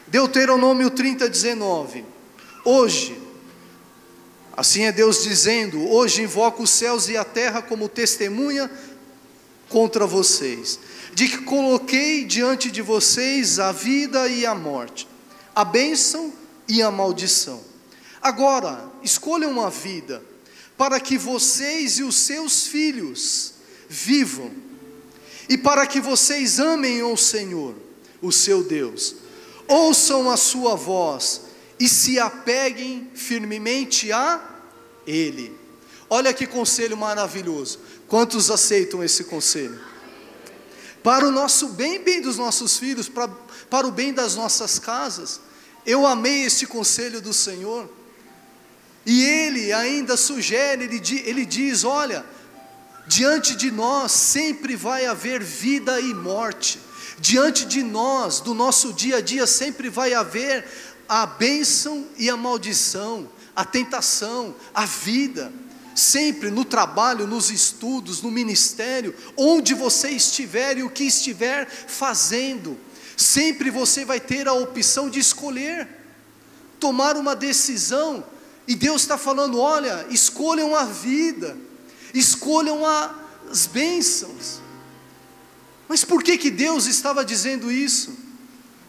Deuteronômio 30:19. Hoje, assim é Deus dizendo: hoje invoco os céus e a terra como testemunha contra vocês, de que coloquei diante de vocês a vida e a morte, a bênção e a maldição. Agora, escolham a vida, para que vocês e os seus filhos vivam, e para que vocês amem o Senhor, o seu Deus. Ouçam a sua voz e se apeguem firmemente a Ele. Olha que conselho maravilhoso. Quantos aceitam esse conselho? Para o nosso bem, bem dos nossos filhos, para o bem das nossas casas. Eu amei este conselho do Senhor. E Ele ainda sugere, Ele diz: olha, diante de nós sempre vai haver vida e morte. Diante de nós, do nosso dia a dia, sempre vai haver a bênção e a maldição, a tentação, a vida. Sempre no trabalho, nos estudos, no ministério, onde você estiver e o que estiver fazendo, sempre você vai ter a opção de escolher, tomar uma decisão. E Deus está falando: olha, escolham a vida, escolham as bênçãos. Mas por que Deus estava dizendo isso?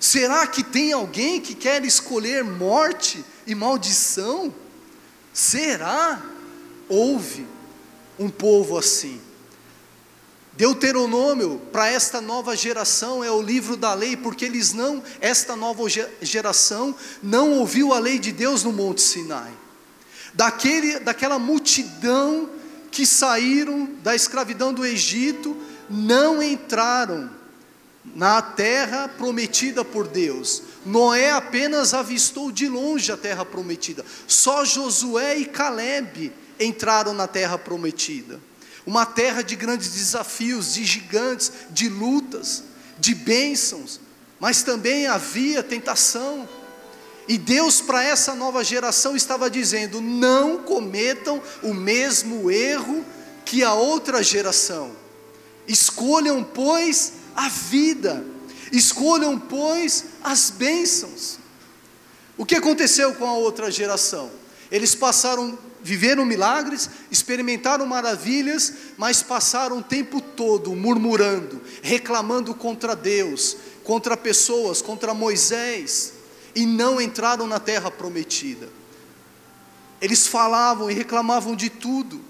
Será que tem alguém que quer escolher morte e maldição? Será? Houve um povo assim. Deuteronômio, para esta nova geração, é o livro da lei, porque esta nova geração não ouviu a lei de Deus no Monte Sinai. Daquela multidão que saíram da escravidão do Egito, não entraram na terra prometida por Deus. Noé apenas avistou de longe a terra prometida. Só Josué e Calebe entraram na terra prometida. Uma terra de grandes desafios, de gigantes, de lutas, de bênçãos, mas também havia tentação. E Deus, para essa nova geração, estava dizendo: não cometam o mesmo erro que a outra geração. Escolham, pois, a vida, escolham, pois, as bênçãos. O que aconteceu com a outra geração? Eles viveram milagres, experimentaram maravilhas, mas passaram o tempo todo murmurando, reclamando contra Deus, contra pessoas, contra Moisés, e não entraram na terra prometida. Eles falavam e reclamavam de tudo.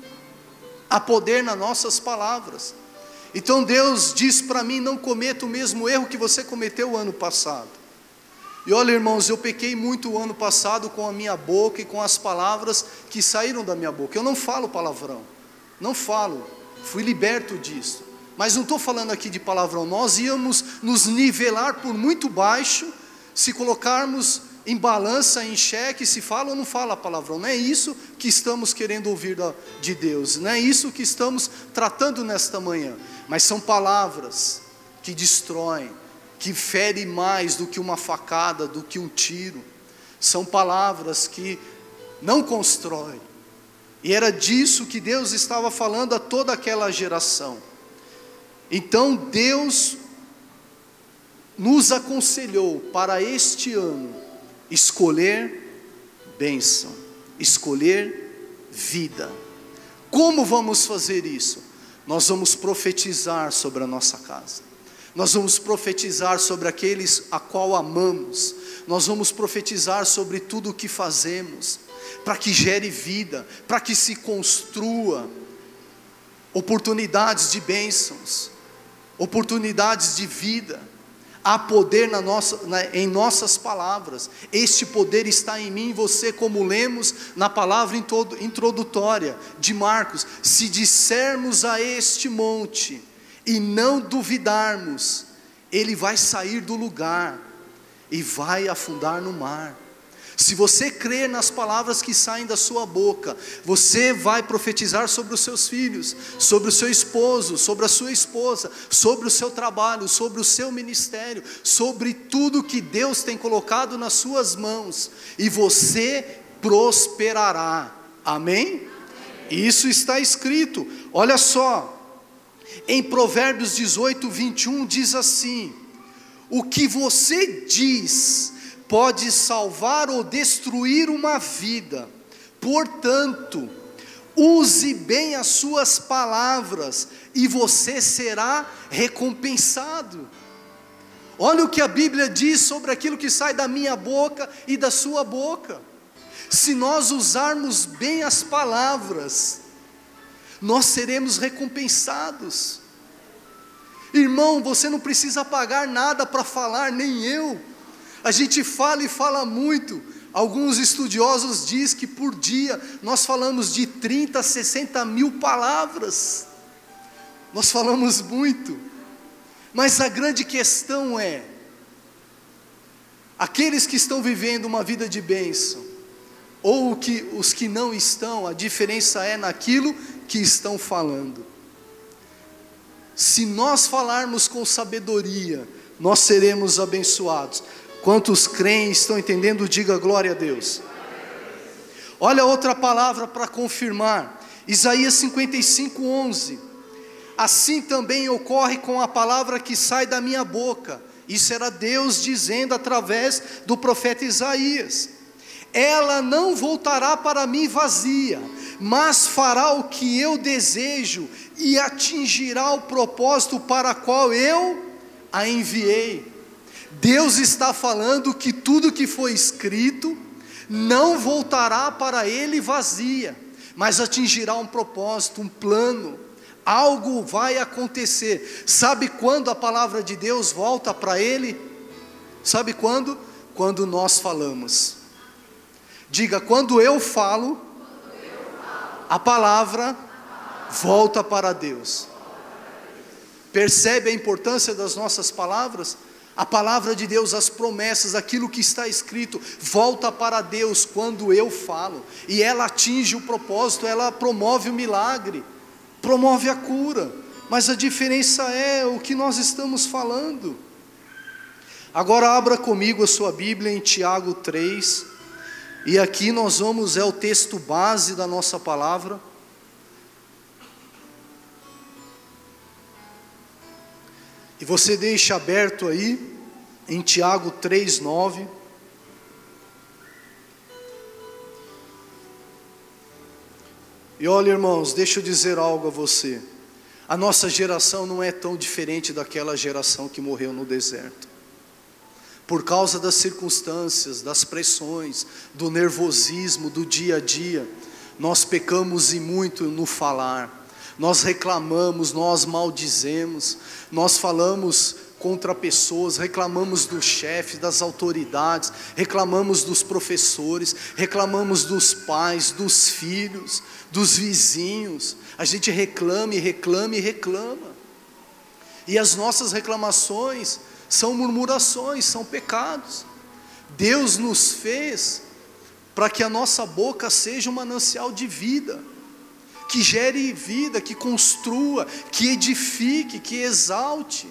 Há poder nas nossas palavras. Então Deus diz para mim: não cometa o mesmo erro que você cometeu o ano passado. E olha, irmãos, eu pequei muito o ano passado com a minha boca e com as palavras que saíram da minha boca. Eu não falo palavrão, não falo, fui liberto disso. Mas não estou falando aqui de palavrão. Nós íamos nos nivelar por muito baixo se colocarmos em balança, em xeque, se fala ou não fala palavrão. Não é isso que estamos querendo ouvir de Deus, não é isso que estamos tratando nesta manhã. Mas são palavras que destroem, que ferem mais do que uma facada, do que um tiro. São palavras que não constroem. E era disso que Deus estava falando a toda aquela geração. Então Deus nos aconselhou para este ano escolher bênção, escolher vida. Como vamos fazer isso? Nós vamos profetizar sobre a nossa casa. Nós vamos profetizar sobre aqueles a qual amamos. Nós vamos profetizar sobre tudo o que fazemos, para que gere vida, para que se construa oportunidades de bênçãos, oportunidades de vida. Há poder em nossas palavras. Este poder está em mim e você, como lemos na palavra introdutória de Marcos: se dissermos a este monte e não duvidarmos, ele vai sair do lugar e vai afundar no mar. Se você crer nas palavras que saem da sua boca, você vai profetizar sobre os seus filhos, sobre o seu esposo, sobre a sua esposa, sobre o seu trabalho, sobre o seu ministério, sobre tudo que Deus tem colocado nas suas mãos, e você prosperará. Amém? Isso está escrito. Olha só, em Provérbios 18:21 diz assim: o que você diz pode salvar ou destruir uma vida. Portanto, use bem as suas palavras e você será recompensado. Olha o que a Bíblia diz sobre aquilo que sai da minha boca e da sua boca. Se nós usarmos bem as palavras, nós seremos recompensados. Irmão, você não precisa pagar nada para falar, nem eu. A gente fala e fala muito. Alguns estudiosos dizem que por dia nós falamos de 30 a 60 mil palavras. Nós falamos muito. Mas a grande questão é, aqueles que estão vivendo uma vida de bênção, ou os que não estão, a diferença é naquilo que estão falando. Se nós falarmos com sabedoria, nós seremos abençoados. Quantos creem, estão entendendo? Diga glória a Deus. Olha outra palavra para confirmar, Isaías 55:11. Assim também ocorre com a palavra que sai da minha boca. Isso era Deus dizendo através do profeta Isaías. Ela não voltará para mim vazia, mas fará o que eu desejo e atingirá o propósito para qual eu a enviei. Deus está falando que tudo que foi escrito não voltará para ele vazia, mas atingirá um propósito, um plano. Algo vai acontecer. Sabe quando a palavra de Deus volta para ele? Sabe quando? Quando nós falamos. Diga, quando eu falo, a palavra volta para Deus. Percebe a importância das nossas palavras? A palavra de Deus, as promessas, aquilo que está escrito, volta para Deus quando eu falo. E ela atinge o propósito, ela promove o milagre, promove a cura. Mas a diferença é o que nós estamos falando. Agora abra comigo a sua Bíblia em Tiago 3. E aqui nós vamos, é o texto base da nossa palavra. E você deixa aberto aí, em Tiago 3:9. E olha, irmãos, deixa eu dizer algo a você. A nossa geração não é tão diferente daquela geração que morreu no deserto. Por causa das circunstâncias, das pressões, do nervosismo do dia a dia, nós pecamos e muito no falar. Nós reclamamos, nós maldizemos, nós falamos contra pessoas, reclamamos dos chefes, das autoridades, reclamamos dos professores, reclamamos dos pais, dos filhos, dos vizinhos. A gente reclama e reclama e reclama. E as nossas reclamações são murmurações, são pecados. Deus nos fez para que a nossa boca seja um manancial de vida, que gere vida, que construa, que edifique, que exalte,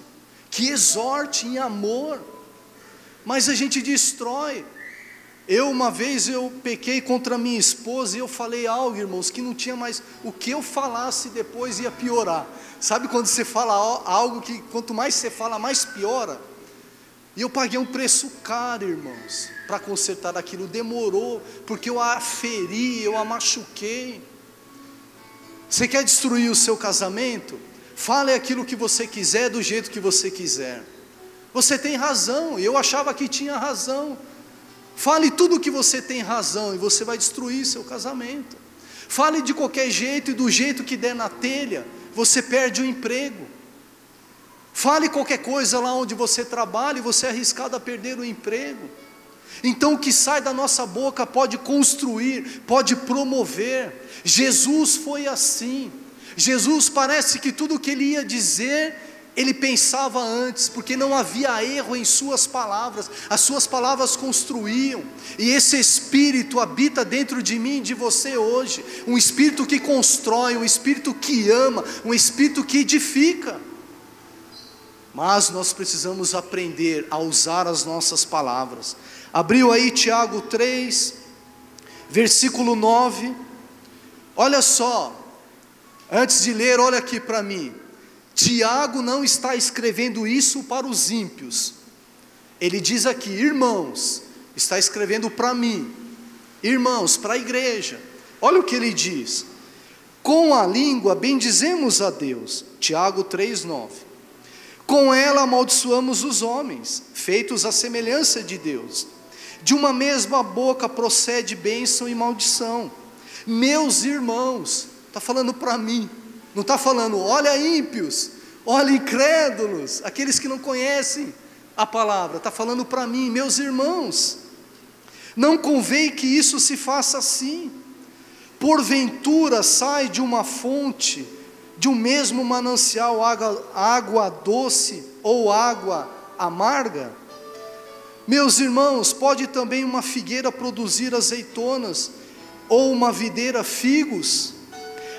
que exorte em amor. Mas a gente destrói. Uma vez eu pequei contra minha esposa e eu falei algo, irmãos, que não tinha mais o que eu falasse depois ia piorar. Sabe quando você fala algo que quanto mais você fala, mais piora? E eu paguei um preço caro, irmãos, para consertar aquilo. Demorou, porque eu a feri, eu a machuquei. Você quer destruir o seu casamento? Fale aquilo que você quiser, do jeito que você quiser. Você tem razão, eu achava que tinha razão. Fale tudo o que você tem razão e você vai destruir seu casamento. Fale de qualquer jeito e do jeito que der na telha, você perde o emprego. Fale qualquer coisa lá onde você trabalha e você é arriscado a perder o emprego. Então o que sai da nossa boca pode construir, pode promover. Jesus foi assim. Jesus parece que tudo o que ele ia dizer, ele pensava antes, porque não havia erro em suas palavras. As suas palavras construíam. E esse Espírito habita dentro de mim e de você hoje. Um Espírito que constrói, um Espírito que ama, um Espírito que edifica. Mas nós precisamos aprender a usar as nossas palavras. Abriu aí Tiago 3, versículo 9. Olha só, antes de ler, olha aqui para mim. Tiago não está escrevendo isso para os ímpios. Ele diz aqui, irmãos, está escrevendo para mim, irmãos, para a igreja. Olha o que ele diz: com a língua bendizemos a Deus, Tiago 3,9. Com ela amaldiçoamos os homens, feitos à semelhança de Deus. De uma mesma boca procede bênção e maldição. Meus irmãos, está falando para mim, não está falando, olha ímpios, olha incrédulos, aqueles que não conhecem a palavra, está falando para mim, meus irmãos, não convém que isso se faça assim. Porventura sai de uma fonte, de um mesmo manancial, água doce ou água amarga? Meus irmãos, pode também uma figueira produzir azeitonas, ou uma videira figos?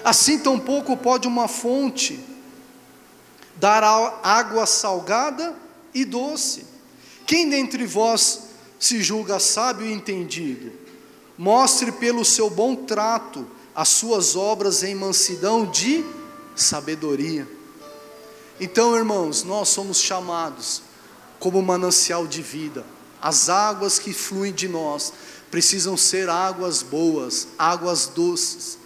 Assim tampouco pode uma fonte dar água salgada e doce. Quem dentre vós se julga sábio e entendido? Mostre pelo seu bom trato as suas obras em mansidão de sabedoria. Então, irmãos, nós somos chamados como manancial de vida. As águas que fluem de nós precisam ser águas boas, águas doces.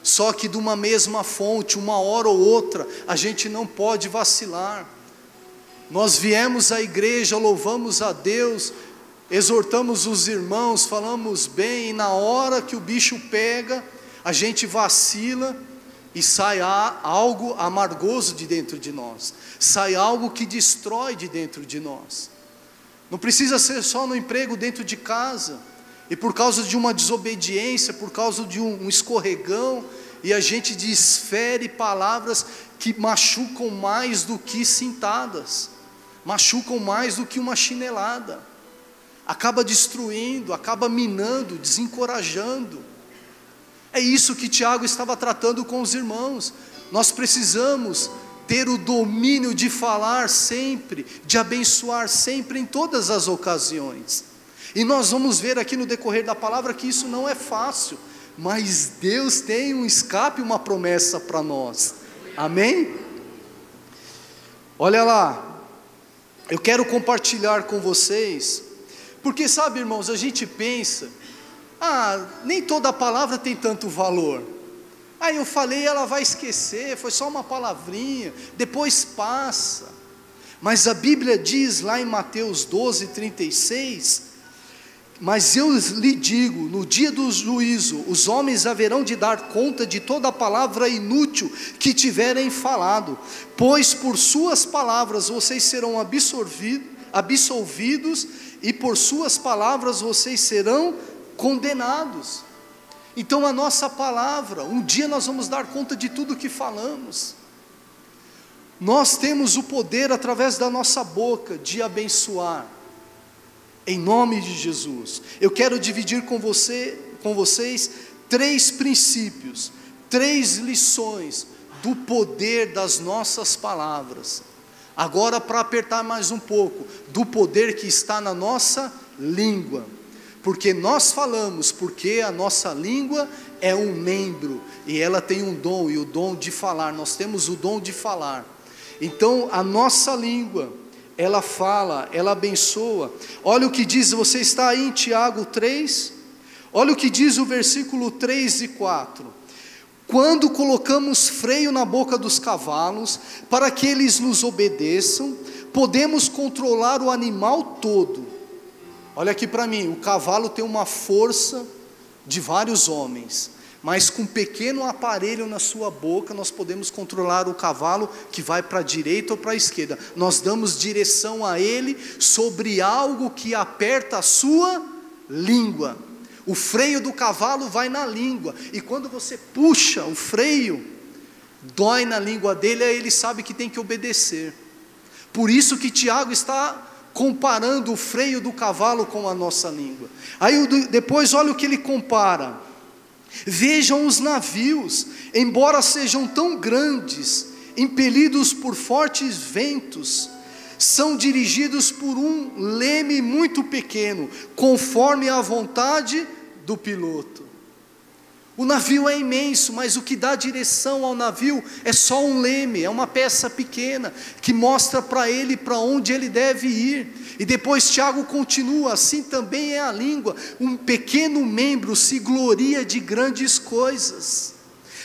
Só que de uma mesma fonte, uma hora ou outra, a gente não pode vacilar. Nós viemos à igreja, louvamos a Deus, exortamos os irmãos, falamos bem, e na hora que o bicho pega, a gente vacila e sai algo amargoso de dentro de nós, sai algo que destrói de dentro de nós. Não precisa ser só no emprego, dentro de casa, e por causa de uma desobediência, por causa de um escorregão, e a gente desfere palavras que machucam mais do que cintadas, machucam mais do que uma chinelada, acaba destruindo, acaba minando, desencorajando. É isso que Tiago estava tratando com os irmãos. Nós precisamos ter o domínio de falar sempre, de abençoar sempre, em todas as ocasiões. E nós vamos ver aqui no decorrer da palavra que isso não é fácil, mas Deus tem um escape, uma promessa para nós. Amém? Olha lá, eu quero compartilhar com vocês, porque sabe, irmãos, a gente pensa, nem toda palavra tem tanto valor. Eu falei, ela vai esquecer, foi só uma palavrinha, depois passa. Mas a Bíblia diz lá em Mateus 12:36, mas eu lhe digo, no dia do juízo, os homens haverão de dar conta de toda a palavra inútil que tiverem falado, pois por suas palavras vocês serão absolvidos, e por suas palavras vocês serão condenados. Então a nossa palavra, um dia nós vamos dar conta de tudo que falamos. Nós temos o poder através da nossa boca de abençoar, em nome de Jesus. Eu quero dividir com vocês 3 princípios, 3 lições do poder das nossas palavras. Agora, para apertar mais um pouco, do poder que está na nossa língua. Porque nós falamos, porque a nossa língua é um membro, e ela tem um dom, e o dom de falar, nós temos o dom de falar. Então a nossa língua, ela fala, ela abençoa. Olha o que diz, você está aí em Tiago 3, olha o que diz o versículo 3 e 4. Quando colocamos freio na boca dos cavalos, para que eles nos obedeçam, podemos controlar o animal todo. Olha aqui para mim, o cavalo tem uma força de vários homens, mas com um pequeno aparelho na sua boca, nós podemos controlar o cavalo que vai para a direita ou para a esquerda. Nós damos direção a ele sobre algo que aperta a sua língua. O freio do cavalo vai na língua, e quando você puxa o freio, dói na língua dele, aí ele sabe que tem que obedecer. Por isso que Tiago está comparando o freio do cavalo com a nossa língua. Aí depois olha o que ele compara. Vejam os navios, embora sejam tão grandes, impelidos por fortes ventos, são dirigidos por um leme muito pequeno, conforme a vontade do piloto. O navio é imenso, mas o que dá direção ao navio é só um leme, é uma peça pequena, que mostra para ele para onde ele deve ir. E depois Tiago continua: assim também é a língua, um pequeno membro se gloria de grandes coisas.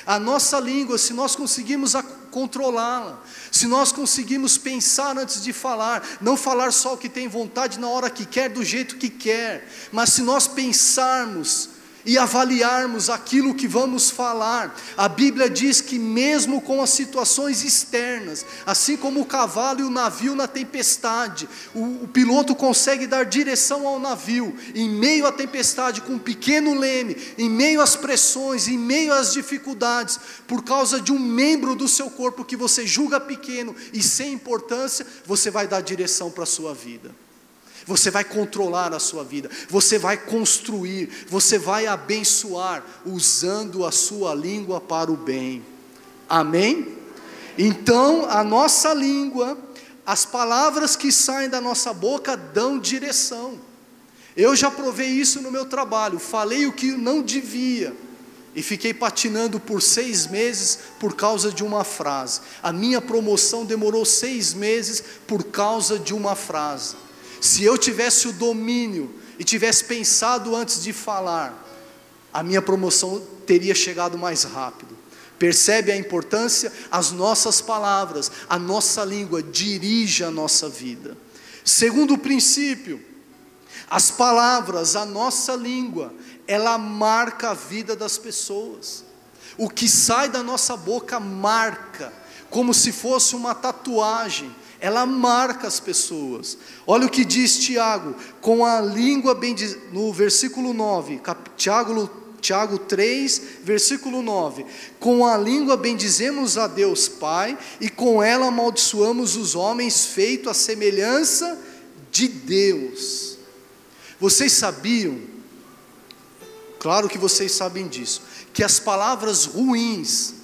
A nossa língua, se nós conseguimos controlá-la, se nós conseguimos pensar antes de falar, não falar só o que tem vontade na hora que quer, do jeito que quer, mas se nós pensarmos e avaliarmos aquilo que vamos falar, a Bíblia diz que mesmo com as situações externas, assim como o cavalo e o navio na tempestade, o piloto consegue dar direção ao navio, em meio à tempestade, com um pequeno leme, em meio às pressões, em meio às dificuldades, por causa de um membro do seu corpo que você julga pequeno e sem importância, você vai dar direção para a sua vida. Você vai controlar a sua vida, você vai construir, você vai abençoar, usando a sua língua para o bem. Amém? Então, a nossa língua, as palavras que saem da nossa boca dão direção. Eu já provei isso no meu trabalho, falei o que não devia, e fiquei patinando por 6 meses por causa de uma frase. A minha promoção demorou 6 meses por causa de uma frase. Se eu tivesse o domínio e tivesse pensado antes de falar, a minha promoção teria chegado mais rápido. Percebe a importância? As nossas palavras, a nossa língua dirige a nossa vida. Segundo princípio, as palavras, a nossa língua, ela marca a vida das pessoas. O que sai da nossa boca marca, como se fosse uma tatuagem. Ela marca as pessoas. Olha o que diz Tiago: com a língua no versículo 9, Tiago 3, versículo 9: com a língua bendizemos a Deus Pai, e com ela amaldiçoamos os homens, feito à semelhança de Deus. Vocês sabiam, claro que vocês sabem disso, que as palavras ruins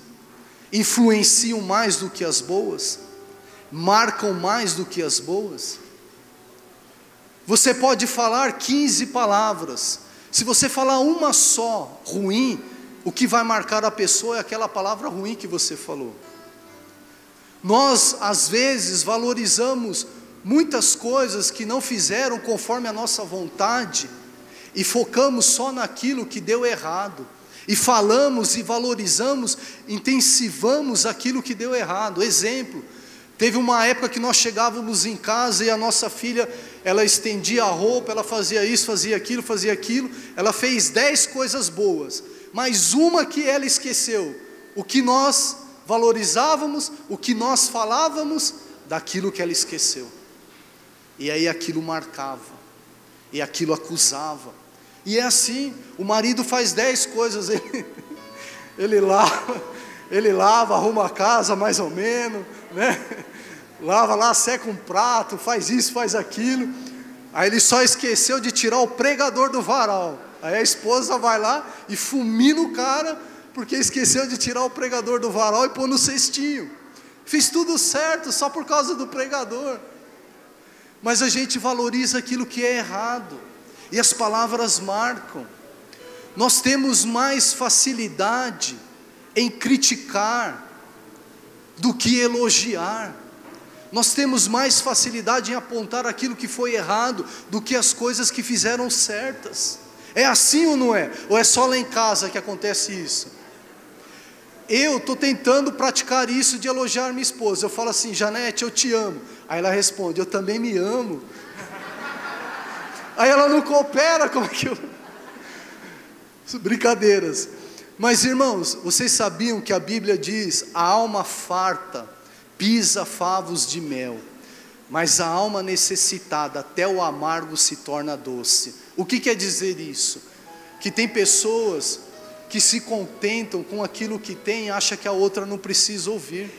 influenciam mais do que as boas? Marcam mais do que as boas? Você pode falar 15 palavras, se você falar uma só ruim, o que vai marcar a pessoa é aquela palavra ruim que você falou. Nós às vezes valorizamos muitas coisas que não fizeram conforme a nossa vontade, e focamos só naquilo que deu errado, e falamos e valorizamos, intensivamos aquilo que deu errado. Exemplo: teve uma época que nós chegávamos em casa e a nossa filha, ela estendia a roupa, ela fazia isso, fazia aquilo, ela fez 10 coisas boas, mas uma que ela esqueceu, o que nós valorizávamos, o que nós falávamos, daquilo que ela esqueceu, e aí aquilo marcava, e aquilo acusava, e é assim, o marido faz 10 coisas, ele lava, arruma a casa mais ou menos, né? Lava lá, seca um prato, faz isso, faz aquilo, aí ele só esqueceu de tirar o pregador do varal, aí a esposa vai lá e fulmina o cara, porque esqueceu de tirar o pregador do varal e pôr no cestinho. Fiz tudo certo, só por causa do pregador. Mas a gente valoriza aquilo que é errado, e as palavras marcam. Nós temos mais facilidade em criticar do que elogiar. Nós temos mais facilidade em apontar aquilo que foi errado do que as coisas que fizeram certas. É assim ou não é? Ou é só lá em casa que acontece isso? Eu estou tentando praticar isso de elogiar minha esposa. Eu falo assim: Janete, eu te amo. Aí ela responde: eu também me amo. Aí ela não coopera, como é que eu... Brincadeiras. Mas irmãos, vocês sabiam que a Bíblia diz: a alma farta pisa favos de mel, mas a alma necessitada até o amargo se torna doce. O que quer dizer isso? Que tem pessoas que se contentam com aquilo que tem e acham que a outra não precisa ouvir.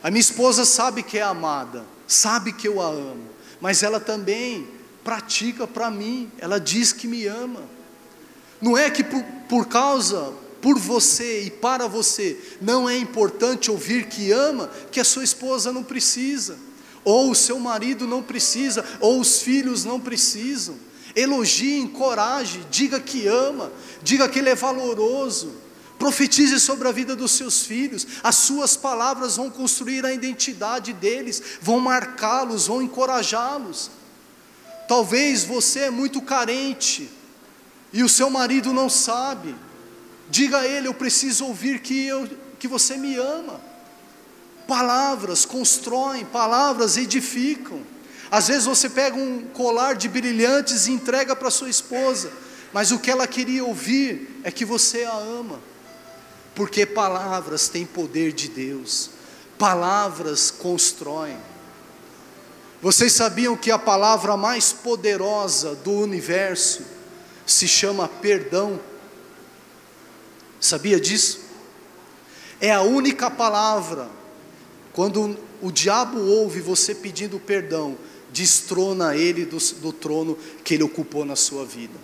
A minha esposa sabe que é amada, sabe que eu a amo, mas ela também pratica para mim, ela diz que me ama. Não é que por você e para você não é importante ouvir que ama, que a sua esposa não precisa, ou o seu marido não precisa, ou os filhos não precisam. Elogie, encoraje, diga que ama, diga que ele é valoroso, Profetize sobre a vida dos seus filhos. As suas palavras vão construir a identidade deles, vão marcá-los, vão encorajá-los. Talvez você é muito carente e o seu marido não sabe. Diga a ele: eu preciso ouvir que você me ama. Palavras constroem, palavras edificam. Às vezes você pega um colar de brilhantes e entrega para sua esposa, mas o que ela queria ouvir é que você a ama, porque palavras têm poder de Deus, palavras constroem. Vocês sabiam que a palavra mais poderosa do universo se chama perdão? Sabia disso? É a única palavra, quando o diabo ouve você pedindo perdão, destrona ele do trono que ele ocupou na sua vida.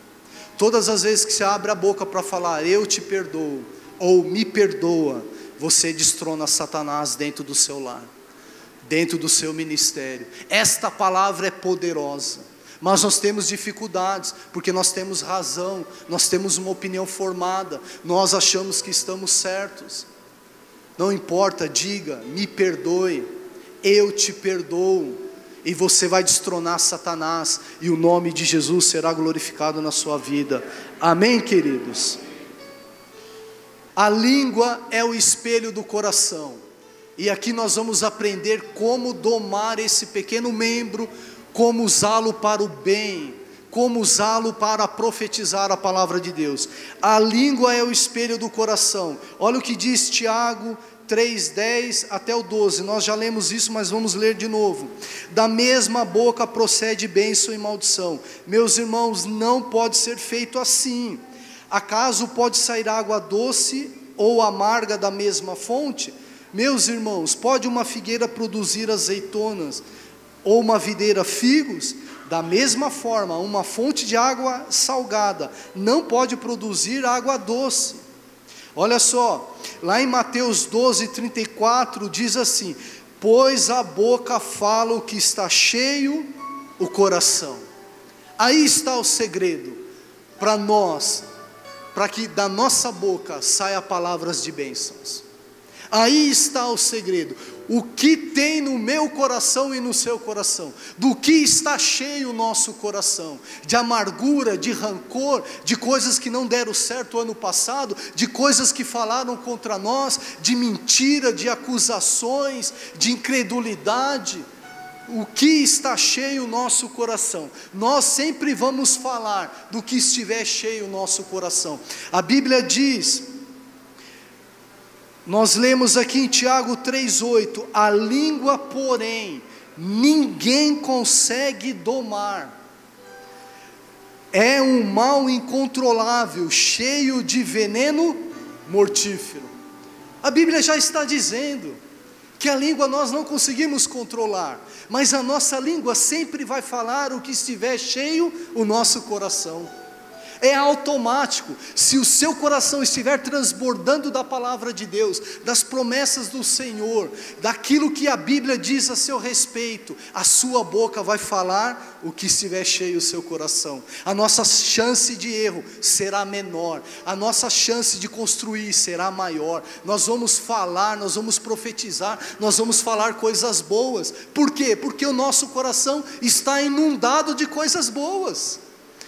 Todas as vezes que você abre a boca para falar eu te perdoo, ou me perdoa, você destrona Satanás dentro do seu lar, dentro do seu ministério. Esta palavra é poderosa, mas nós temos dificuldades, porque nós temos razão, nós temos uma opinião formada, nós achamos que estamos certos. Não importa, diga: me perdoe, eu te perdoo, e você vai destronar Satanás, e o nome de Jesus será glorificado na sua vida. Amém, queridos? A língua é o espelho do coração, e aqui nós vamos aprender como domar esse pequeno membro, como usá-lo para o bem, como usá-lo para profetizar a palavra de Deus. A língua é o espelho do coração. Olha o que diz Tiago 3:10 até o 12, nós já lemos isso, mas vamos ler de novo. Da mesma boca procede bênção e maldição. Meus irmãos, não pode ser feito assim. Acaso pode sair água doce ou amarga da mesma fonte? Meus irmãos, pode uma figueira produzir azeitonas, ou uma videira figos? Da mesma forma, uma fonte de água salgada não pode produzir água doce. Olha só, lá em Mateus 12:34 diz assim: pois a boca fala o que está cheio o coração. Aí está o segredo para nós, para que da nossa boca saia palavras de bênçãos. Aí está o segredo. O que tem no meu coração e no seu coração? Do que está cheio o nosso coração? De amargura, de rancor, de coisas que não deram certo ano passado, de coisas que falaram contra nós, de mentira, de acusações, de incredulidade. O que está cheio o nosso coração? Nós sempre vamos falar do que estiver cheio o nosso coração. A Bíblia diz, nós lemos aqui em Tiago 3:8, a língua, porém, ninguém consegue domar. É um mal incontrolável, cheio de veneno mortífero. A Bíblia já está dizendo que a língua nós não conseguimos controlar, mas a nossa língua sempre vai falar o que estiver cheio o nosso coração. É automático. Se o seu coração estiver transbordando da palavra de Deus, das promessas do Senhor, daquilo que a Bíblia diz a seu respeito, a sua boca vai falar o que estiver cheio o seu coração. A nossa chance de erro será menor, a nossa chance de construir será maior. Nós vamos falar, nós vamos profetizar, nós vamos falar coisas boas. Por quê? Porque o nosso coração está inundado de coisas boas.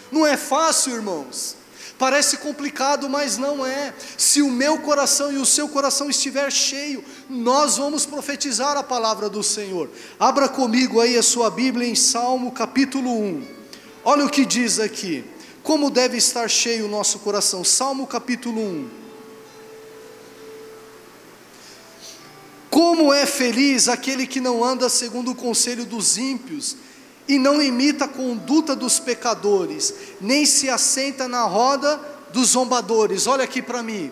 Não é fácil, irmãos, parece complicado, mas não é. Se o meu coração e o seu coração estiver cheio, nós vamos profetizar a palavra do Senhor. Abra comigo aí a sua Bíblia em Salmo capítulo 1, olha o que diz aqui, como deve estar cheio o nosso coração. Salmo capítulo 1, como é feliz aquele que não anda segundo o conselho dos ímpios, e não imita a conduta dos pecadores, nem se assenta na roda dos zombadores. Olha aqui para mim,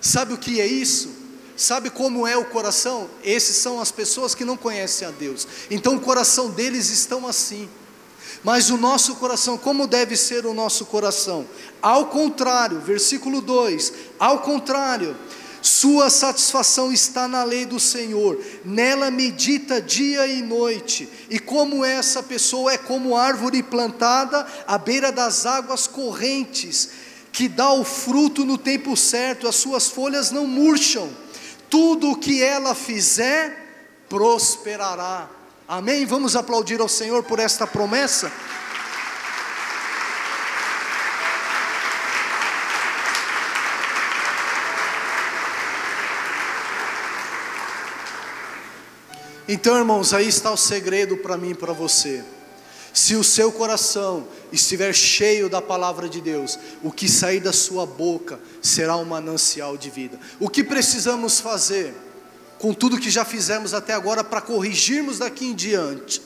sabe o que é isso? Sabe como é o coração? Esses são as pessoas que não conhecem a Deus, então o coração deles estão assim. Mas o nosso coração, como deve ser o nosso coração? Ao contrário, versículo 2, ao contrário, sua satisfação está na lei do Senhor, nela medita dia e noite. E como essa pessoa é como árvore plantada à beira das águas correntes, que dá o fruto no tempo certo, as suas folhas não murcham, tudo o que ela fizer, prosperará. Amém? Vamos aplaudir ao Senhor por esta promessa? Então, irmãos, aí está o segredo para mim e para você. Se o seu coração estiver cheio da palavra de Deus, o que sair da sua boca será um manancial de vida. O que precisamos fazer, com tudo que já fizemos até agora, para corrigirmos daqui em diante?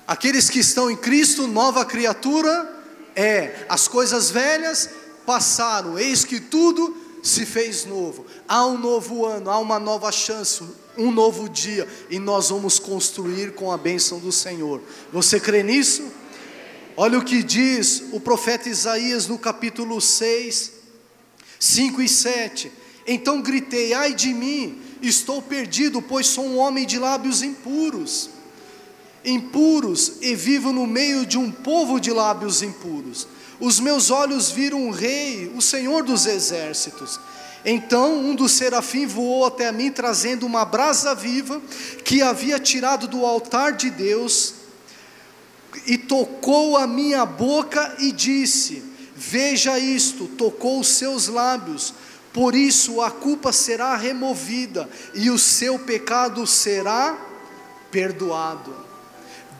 Aqueles que estão em Cristo, nova criatura as coisas velhas passaram, eis que tudo se fez novo. Há um novo ano, há uma nova chance, um novo dia, e nós vamos construir com a bênção do Senhor. Você crê nisso? Olha o que diz o profeta Isaías no capítulo 6, 5 e 7. Então gritei: ai de mim, estou perdido, pois sou um homem de lábios impuros, e vivo no meio de um povo de lábios impuros. Os meus olhos viram o Rei, o Senhor dos exércitos. Então um dos serafins voou até mim, trazendo uma brasa viva, que havia tirado do altar de Deus, e tocou a minha boca e disse: veja isto, tocou os seus lábios, por isso a culpa será removida, e o seu pecado será perdoado.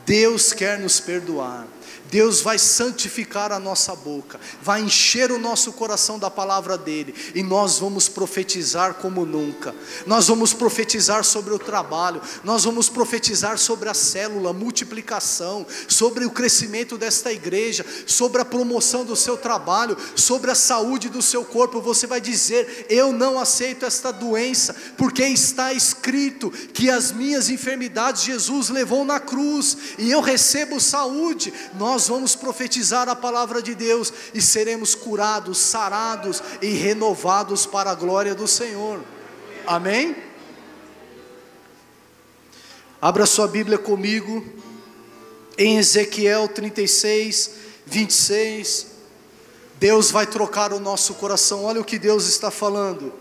Deus quer nos perdoar. Deus vai santificar a nossa boca, vai encher o nosso coração da palavra dele, e nós vamos profetizar como nunca. Nós vamos profetizar sobre o trabalho, nós vamos profetizar sobre a célula, a multiplicação, sobre o crescimento desta igreja, sobre a promoção do seu trabalho, sobre a saúde do seu corpo. Você vai dizer: eu não aceito esta doença, porque está escrito que as minhas enfermidades Jesus levou na cruz, e eu recebo saúde. Nós vamos profetizar a palavra de Deus, e seremos curados, sarados e renovados para a glória do Senhor. Amém? Abra sua Bíblia comigo em Ezequiel 36, 26. Deus vai trocar o nosso coração. Olha o que Deus está falando.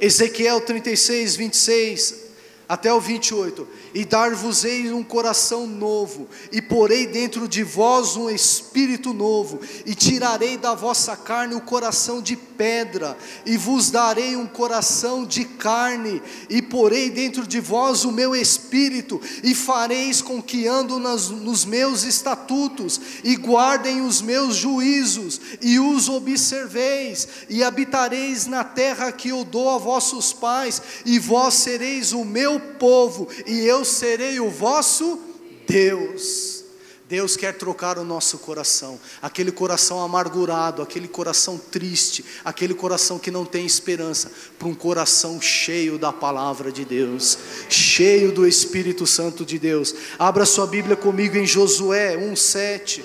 Ezequiel 36, 26 até o 28. E dar-vos-ei um coração novo, e porei dentro de vós um espírito novo, e tirarei da vossa carne o coração de pedra, e vos darei um coração de carne, e porei dentro de vós o meu espírito, e fareis com que andem nos meus estatutos, e guardem os meus juízos, e os observeis, e habitareis na terra que eu dou a vossos pais, e vós sereis o meu povo, e eu serei o vosso Deus. Deus quer trocar o nosso coração, aquele coração amargurado, aquele coração triste, aquele coração que não tem esperança, para um coração cheio da palavra de Deus, cheio do Espírito Santo de Deus. Abra sua Bíblia comigo em Josué 1:7.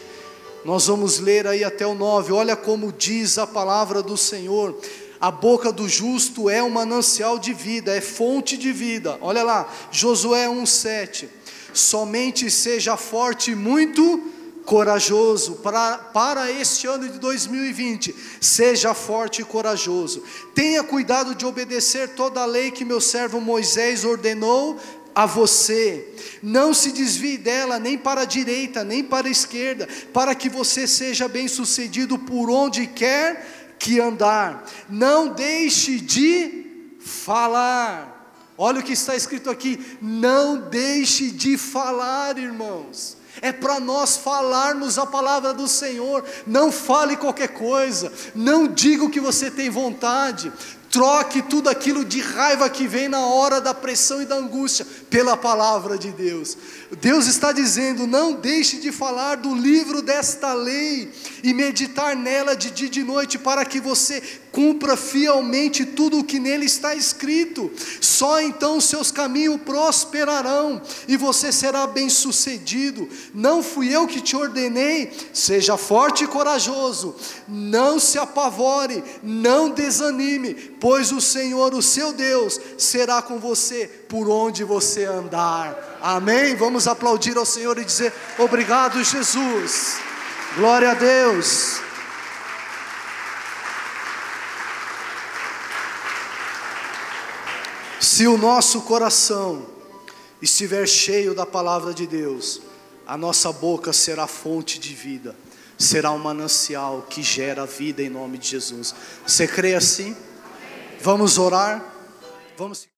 Nós vamos ler aí até o 9. Olha como diz a palavra do Senhor: a boca do justo é um manancial de vida, é fonte de vida. Olha lá, Josué 1:7. Somente seja forte e muito corajoso para este ano de 2020. Seja forte e corajoso. Tenha cuidado de obedecer toda a lei que meu servo Moisés ordenou a você. Não se desvie dela, nem para a direita, nem para a esquerda, para que você seja bem sucedido por onde quer que andar. Não deixe de falar. Olha o que está escrito aqui: não deixe de falar, irmãos. É para nós falarmos a palavra do Senhor. Não fale qualquer coisa, não diga o que você tem vontade. Troque tudo aquilo de raiva que vem na hora da pressão e da angústia pela palavra de Deus. Deus está dizendo: não deixe de falar do livro desta lei e meditar nela de dia e de noite, para que você cumpra fielmente tudo o que nele está escrito. Só então seus caminhos prosperarão e você será bem sucedido. Não fui eu que te ordenei? Seja forte e corajoso, não se apavore, não desanime, pois o Senhor, o seu Deus, será com você por onde você andar. Amém? Vamos aplaudir ao Senhor e dizer: obrigado, Jesus. Glória a Deus. Se o nosso coração estiver cheio da palavra de Deus, a nossa boca será fonte de vida, será um manancial que gera vida em nome de Jesus. Você crê assim? Vamos orar? Vamos